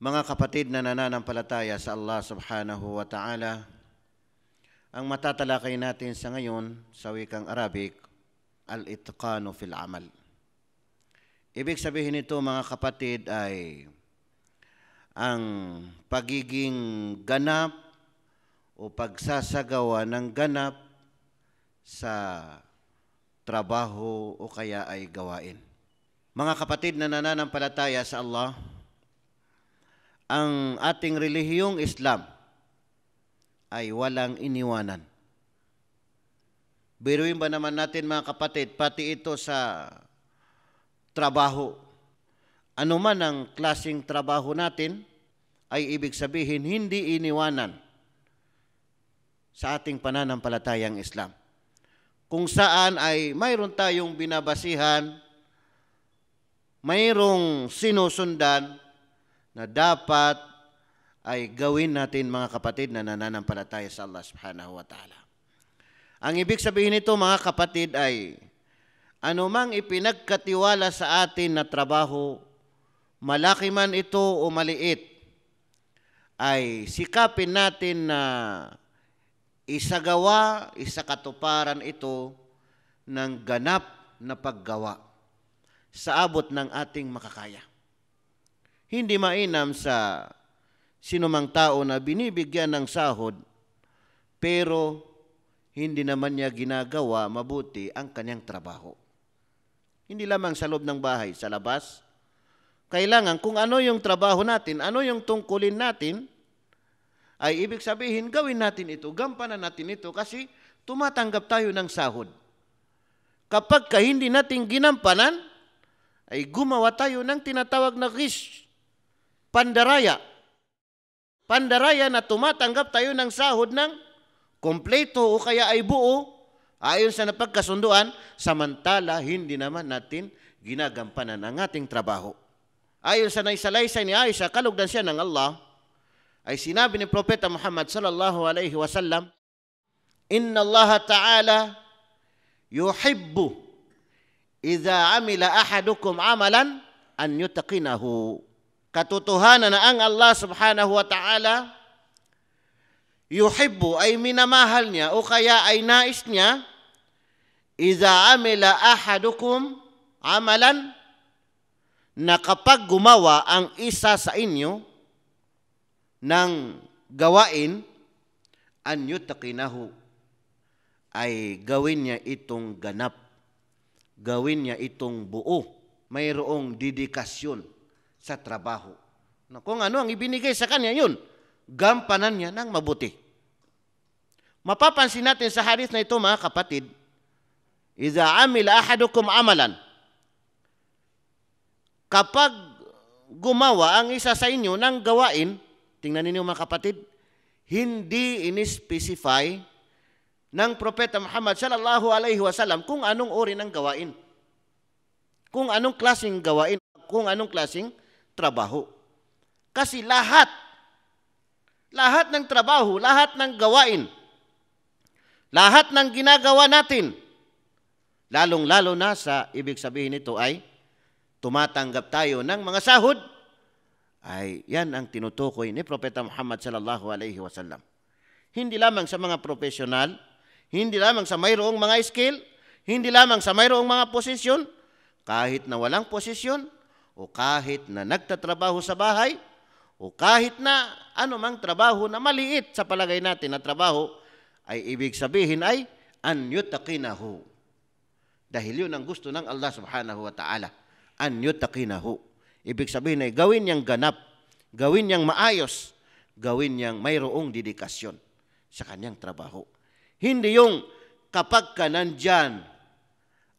Mga kapatid na nananampalataya sa Allah subhanahu wa ta'ala, ang matatalakay natin sa ngayon sa wikang Arabic, al-itqanu fil amal. Ibig sabihin nito mga kapatid ay ang pagiging ganap o pagsasagawa ng ganap sa trabaho o kaya ay gawain. Mga kapatid na nananampalataya sa Allah, ang ating relihiyong Islam ay walang iniwanan. Biruin ba naman natin mga kapatid, pati ito sa trabaho. Ano man ang klaseng trabaho natin, ay ibig sabihin hindi iniwanan sa ating pananampalatayang Islam. Kung saan ay mayroon tayong binabasihan, mayroong sinusundan na dapat ay gawin natin mga kapatid na nananampalataya sa Allah subhanahu wa ta'ala. Ang ibig sabihin nito mga kapatid ay anumang ipinagkatiwala sa atin na trabaho, malaki man ito o maliit, ay sikapin natin na isakatuparan ito ng ganap na paggawa sa abot ng ating makakaya. Hindi mainam sa sinumang tao na binibigyan ng sahod pero hindi naman niya ginagawa mabuti ang kanyang trabaho. Hindi lamang sa loob ng bahay, sa labas. Kailangan kung ano yung trabaho natin, ano yung tungkulin natin, ay ibig sabihin gawin natin ito, gampanan natin ito kasi tumatanggap tayo ng sahod. Kapag hindi natin ginampanan, ay gumawa tayo ng tinatawag na ghish, pandaraya. Pandaraya na tumatanggap tayo ng sahod ng kompleto o kaya ay buo ayon sa napagkasunduan, samantala hindi naman natin ginagampanan ang ating trabaho. Ayon sa naisalaysay ni Aisha, kalugdan siya ng Allah, ay sinabi ni Propeta Muhammad sallallahu alaihi wasallam, "Inna Allah Ta'ala yuhibbu idza amila ahadukum amalan an yutaqinahu." Katotohanan na ang Allah subhanahu wa ta'ala yuhibbu ay minamahal niya o kaya ay nais niya idza amila ahadukum amalan na kapag gumawa ang isa sa inyo ng gawain an yutaqinahu ay gawin niya itong ganap, gawin niya itong buo, mayroong dedikasyon sa trabaho. Kung ano ang ibinigay sa kanya, yun, gampanan niya ng mabuti. Mapapansin natin sa hadith na ito mga kapatid, idza amila ahadukum amalan, kapag gumawa ang isa sa inyo ng gawain, tingnan ninyo mga kapatid, hindi in-specify ng Propeta Muhammad sallallahu alaihi wasallam kung anong uri ng gawain, kung anong klaseng gawain, kung anong klaseng trabaho. Kasi lahat ng trabaho, lahat ng gawain, lahat ng ginagawa natin, lalong-lalo na sa ibig sabihin nito ay tumatanggap tayo ng mga sahod, ay yan ang tinutukoy ni Propeta Muhammad sallallahu alaihi wasallam. Hindi lamang sa mga profesional, hindi lamang sa mayroong mga skill, hindi lamang sa mayroong mga posisyon, kahit na walang posisyon, o kahit na nagtatrabaho sa bahay, o kahit na anumang trabaho na maliit sa palagay natin na trabaho, ay ibig sabihin ay an yutaqinahu. Dahil yun ang gusto ng Allah subhanahu wa ta'ala. An yutaqinahu. Ibig sabihin ay gawin niyang ganap, gawin niyang maayos, gawin niyang mayroong dedikasyon sa kanyang trabaho. Hindi yung kapag ka nandyan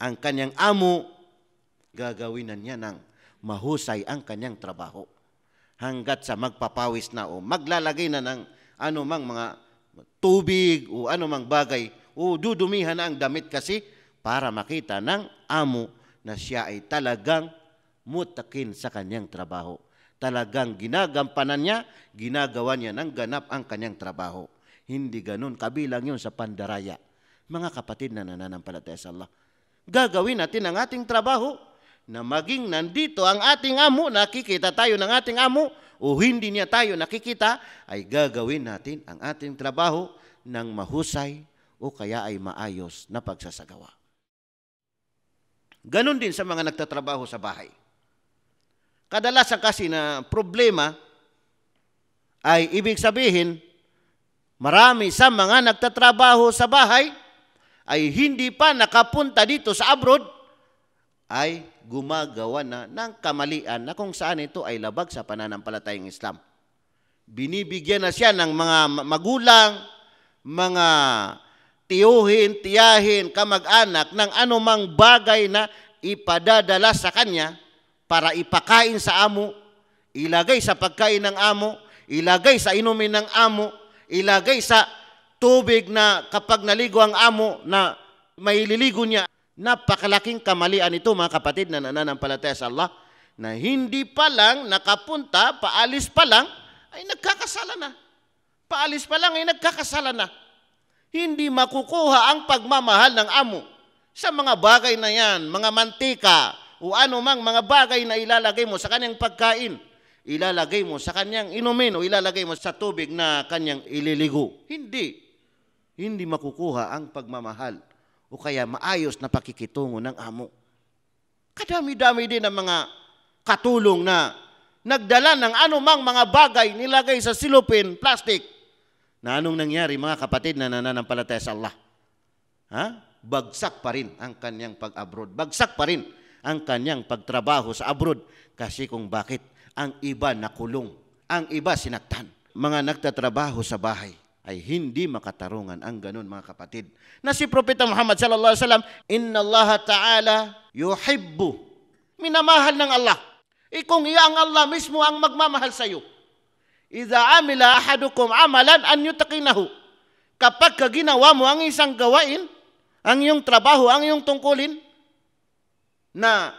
ang kanyang amo, gagawinan niya ng mahusay ang kanyang trabaho. Hanggat sa magpapawis na o maglalagay na ng anumang mga tubig o anumang bagay o dudumihan na ang damit kasi para makita ng amo na siya ay talagang mutakin sa kanyang trabaho. Talagang ginagampanan niya, ginagawa niya ng ganap ang kanyang trabaho. Hindi ganun, kabilang yun sa pandaraya. Mga kapatid na nananampalataya sa Allah, gagawin natin ang ating trabaho na maging nandito ang ating amo, nakikita tayo ng ating amo, o hindi niya tayo nakikita, ay gagawin natin ang ating trabaho ng mahusay o kaya ay maayos na pagsasagawa. Ganon din sa mga nagtatrabaho sa bahay. Kadalasan kasi na problema ay ibig sabihin, marami sa mga nagtatrabaho sa bahay ay hindi pa nakapunta dito sa abroad, ay gumagawa na ng kamalian na kung saan ito ay labag sa pananampalatayang Islam. Binibigyan na siya ng mga magulang, mga tiyuhin, tiyahin, kamag-anak ng anumang bagay na ipadadala sa kanya para ipakain sa amo, ilagay sa pagkain ng amo, ilagay sa inumin ng amo, ilagay sa tubig na kapag naligo ang amo na maililigo niya. Napakalaking kamalian ito mga kapatid na nananampalataya sa Allah, na hindi pa lang nakapunta, paalis pa lang, ay nagkakasala na. Paalis pa lang ay nagkakasala na. Hindi makukuha ang pagmamahal ng amo sa mga bagay na yan, mga mantika o anumang mga bagay na ilalagay mo sa kanyang pagkain, ilalagay mo sa kanyang inumin o ilalagay mo sa tubig na kanyang ililigo. Hindi makukuha ang pagmamahal o kaya maayos na pakikitungo ng amo. Kadami-dami din ang mga katulong na nagdala ng anumang mga bagay nilagay sa silupin, plastic. Na anong nangyari mga kapatid na nananampalataya sa Allah? Bagsak pa rin ang kanyang pag-abroad. Bagsak pa rin ang kanyang pagtrabaho sa abroad. Kasi kung bakit ang iba nakulong, ang iba sinaktan. Mga nagtatrabaho sa bahay ay hindi makatarungan ang ganun mga kapatid. Na si Propeta Muhammad sallallahu alaihi wasallam, inna Allah ta'ala yuhibbu, minamahal ng Allah. Kung ang Allah mismo ang magmamahal sa iyo, idza amila ahadukum amalan an yutaqinahu, kapag ginawa mo ang isang gawain, ang iyong trabaho, ang iyong tungkulin, na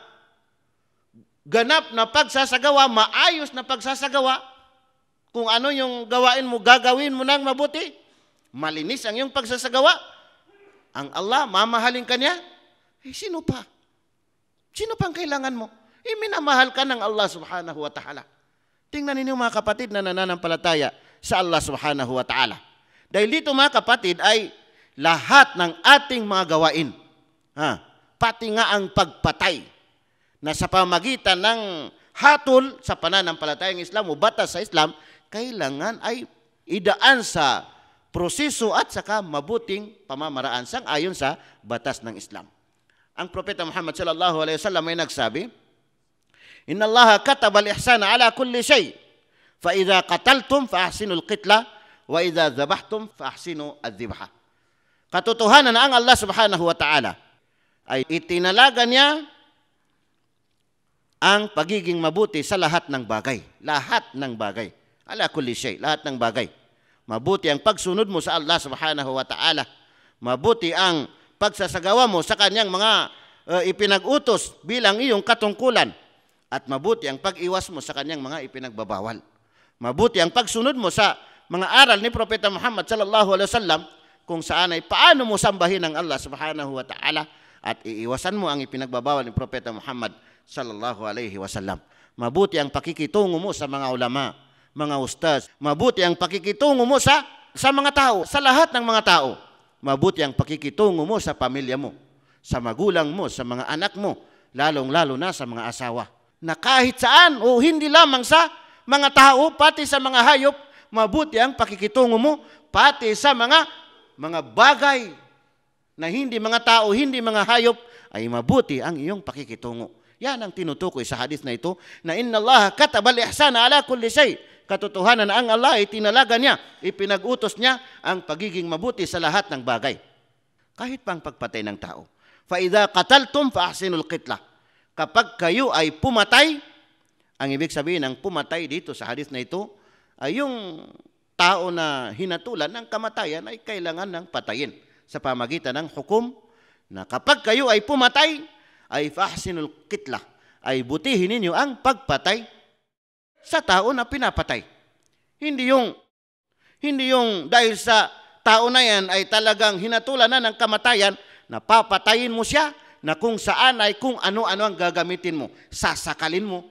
ganap na pagsasagawa, maayos na pagsasagawa, kung ano yung gawain mo, gagawin mo ng mabuti, malinis ang iyong pagsasagawa, ang Allah, mamahalin ka niya, sino pa? Sino pang kailangan mo? Minamahal ka ng Allah subhanahu wa ta'ala. Tingnan ninyo mga kapatid na nananampalataya sa Allah subhanahu wa ta'ala. Dahil dito mga kapatid ay lahat ng ating mga gawain, pati nga ang pagpatay, na sa pamagitan ng hatol sa pananampalatayang Islam o batas sa Islam, kailangan ay idaan sa proseso at saka mabuting pamamaraan sang-ayon sa batas ng Islam. Ang Propeta Muhammad sallallahu alaihi wasallam ay nagsabi, inna Allah kataba al-ihsana ala kulli shay, fa idza qataltum fa ahsinu al-qitla wa idza dhabhtum fa ahsinu adh-dhibha. Katotohanan na ang Allah subhanahu wa ta'ala ay itinalaga niya ang pagiging mabuti sa lahat ng bagay. Lahat ng bagay. Ala kulli shay, lahat ng bagay. Mabuti ang pagsunod mo sa Allah subhanahu wa ta'ala. Mabuti ang pagsasagawa mo sa kanyang mga ipinag-utos bilang iyong katungkulan. At mabuti ang pag-iwas mo sa kanyang mga ipinagbabawal. Mabuti ang pagsunod mo sa mga aral ni Propeta Muhammad sallallahu alaihi wasallam, kung saan ay paano mo sambahin ang Allah subhanahu wa ta'ala at iiwasan mo ang ipinagbabawal ni Propeta Muhammad sallallahu alaihi wasallam. Mabuti ang pakikitungo mo sa mga ulama, mga ustaz. Mabuti ang pakikitungo mo sa mga tao, sa lahat ng mga tao. Mabuti ang pakikitungo mo sa pamilya mo, sa magulang mo, sa mga anak mo, lalong-lalo na sa mga asawa. Na kahit saan o hindi lamang sa mga tao, pati sa mga hayop, mabuti ang pakikitungo mo, pati sa mga bagay na hindi mga tao, hindi mga hayop, ay mabuti ang iyong pakikitungo. Yan ang tinutukoy sa hadith na ito, na inna Allah kataba al-ihsana ala kulli shay. Katotohanan na ang Allah ay tinalaga niya, ipinag-utos niya ang pagiging mabuti sa lahat ng bagay. Kahit pang pagpatay ng tao. Fa idza qataltum fa ahsinul qitla. Kapag kayo ay pumatay, ang ibig sabihin ng pumatay dito sa hadith na ito, ay yung tao na hinatulan ng kamatayan ay kailangan ng patayin sa pamagitan ng hukom, na kapag kayo ay pumatay, ay fahsinul qitla, ay butihin ninyo ang pagpatay sa tao na pinapatay. Hindi yung dahil sa tao na yan ay talagang hinatulan na ng kamatayan, na papatayin mo siya na kung saan ay kung ano-ano ang gagamitin mo. Sasakalin mo,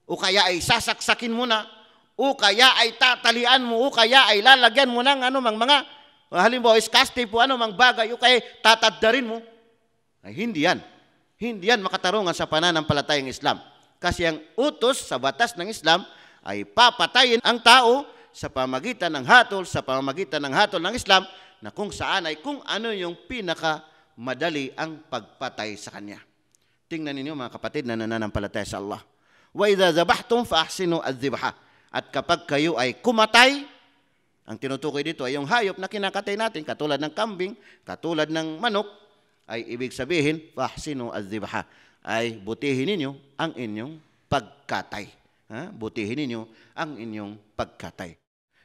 o kaya ay sasaksakin mo na, o kaya ay tatalian mo, o kaya ay lalagyan mo ng mga halimbawa iskaste po mang bagay, o kaya tataddarin mo. Ay hindi yan. Hindi yan makatarungan sa pananampalatayang Islam. Kasi ang utos sa batas ng Islam ay papatayin ang tao sa pamagitan ng hatol, ng Islam, na kung saan ay kung ano yung pinakamadali ang pagpatay sa kanya. Tingnan ninyo mga kapatid na nananampalataya sa Allah. Wa idza zabahtum fa ahsinu adh-dhibha. At kapag kayo ay kumatay, ang tinutukoy dito ay yung hayop na kinakatay natin, katulad ng kambing, katulad ng manok, ay ibig sabihin, fa ahsinu adh-dhibha, ay butihin ninyo ang inyong pagkatay. Butihin ninyo ang inyong pagkatay.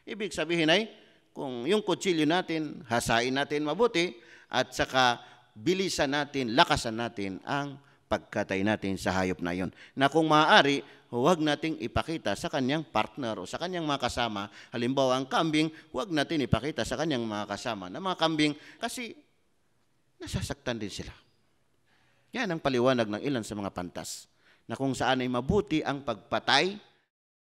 Ibig sabihin ay, kung yung kutsilyo natin, hasain natin mabuti, at saka bilisan natin, lakasan natin ang pagkatay natin sa hayop na yon. Na kung maaari, huwag nating ipakita sa kanyang partner o sa kanyang mga kasama. Halimbawa, ang kambing, huwag natin ipakita sa kanyang mga kasama na mga kambing kasi nasasaktan din sila. Yan ang paliwanag ng ilan sa mga pantas. Na kung saan ay mabuti ang pagpatay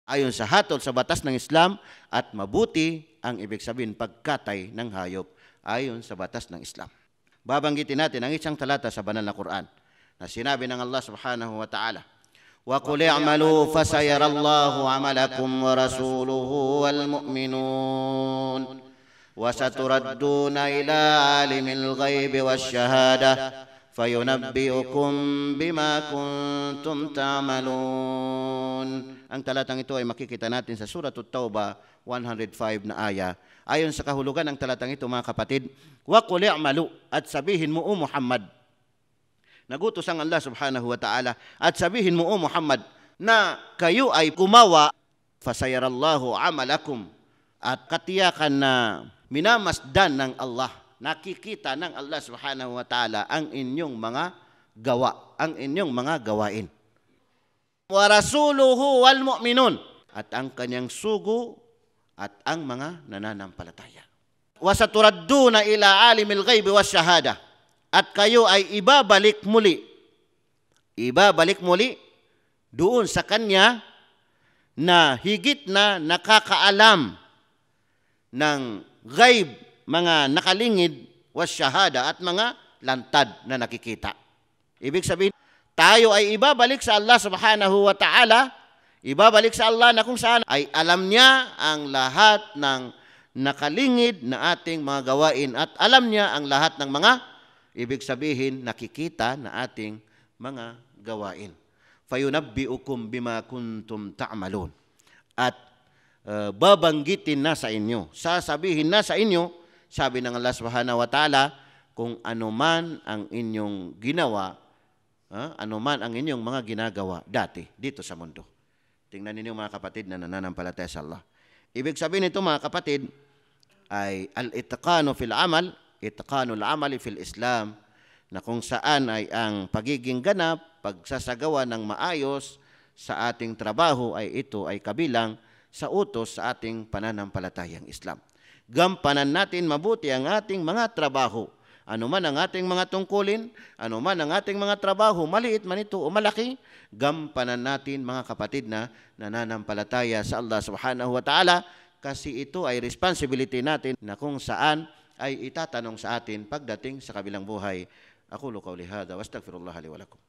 ayon sa hatol sa batas ng Islam at mabuti ang ibig sabihin pagkatay ng hayop ayon sa batas ng Islam. Babanggitin natin ang isang talata sa banal na Quran na sinabi ng Allah subhanahu wa ta'ala, وَقُلِ اعْمَلُوا فَسَيَرَ اللَّهُ عَمَلَكُمْ وَرَسُولُهُ وَالْمُؤْمِنُونَ وَسَتُرَدُّونَ إِلَى عَالِمِ الْغَيْبِ وَالشَّهَادَةِ فَيُنَبِّئُكُم بِمَا كُنتُمْ تَعْمَلُونَ. Ang talatang ito ay makikita natin sa Surah At-Tawbah 105 na aya. Ayon sa kahulugan ng talatang ito mga kapatid, وَقُلِ اعْمَلُوا, at sabihin mo o Muhammad, nagutos ang Allah subhanahu wa ta'ala, at sabihin mo o Muhammad na kayo ay gumawa, fasayarallahu amalakum, at katiyakan na minamasdan ng Allah, nakikita ng Allah subhanahu wa ta'ala ang inyong mga gawa, ang inyong mga gawain. Wa rasuluhu wal mu'minun, at ang kanyang sugo at ang mga nananampalataya. Wa saturadduna ila alimil ghaibi was syahada, at kayo ay ibabalik muli doon sa kanya na higit na nakakaalam ng ghaib, mga nakalingid, was syahada, at mga lantad na nakikita. Ibig sabihin, tayo ay ibabalik sa Allah subhanahu wa ta'ala, ibabalik sa Allah na kung saan ay alam niya ang lahat ng nakalingid na ating mga gawain at alam niya ang lahat ng mga, ibig sabihin, nakikita na ating mga gawain. Fayunabbi'ukum bima kuntum ta'malun. At babanggitin na sa inyo, sasabihin na sa inyo, sabi ng Allah subhanahu wa ta'ala, kung anuman ang inyong ginawa, anuman ang inyong mga ginagawa dati dito sa mundo. Tingnan ninyo mga kapatid na nananampalataya sa Allah. Ibig sabihin nito mga kapatid ay al-itqanu fil amal, itqanul amali fil Islam, na kung saan ay ang pagiging ganap, pagsasagawa ng maayos sa ating trabaho ay ito ay kabilang sa utos sa ating pananampalatayang Islam. Gampanan natin mabuti ang ating mga trabaho. Ano man ang ating mga tungkulin, ano man ang ating mga trabaho, maliit man ito o malaki, gampanan natin mga kapatid na nananampalataya sa Allah subhanahu wa ta'ala, kasi ito ay responsibility natin na kung saan ay itatanong sa atin pagdating sa kabilang buhay. Aqulu qawli hadha wa astaghfirullah li wa lakum.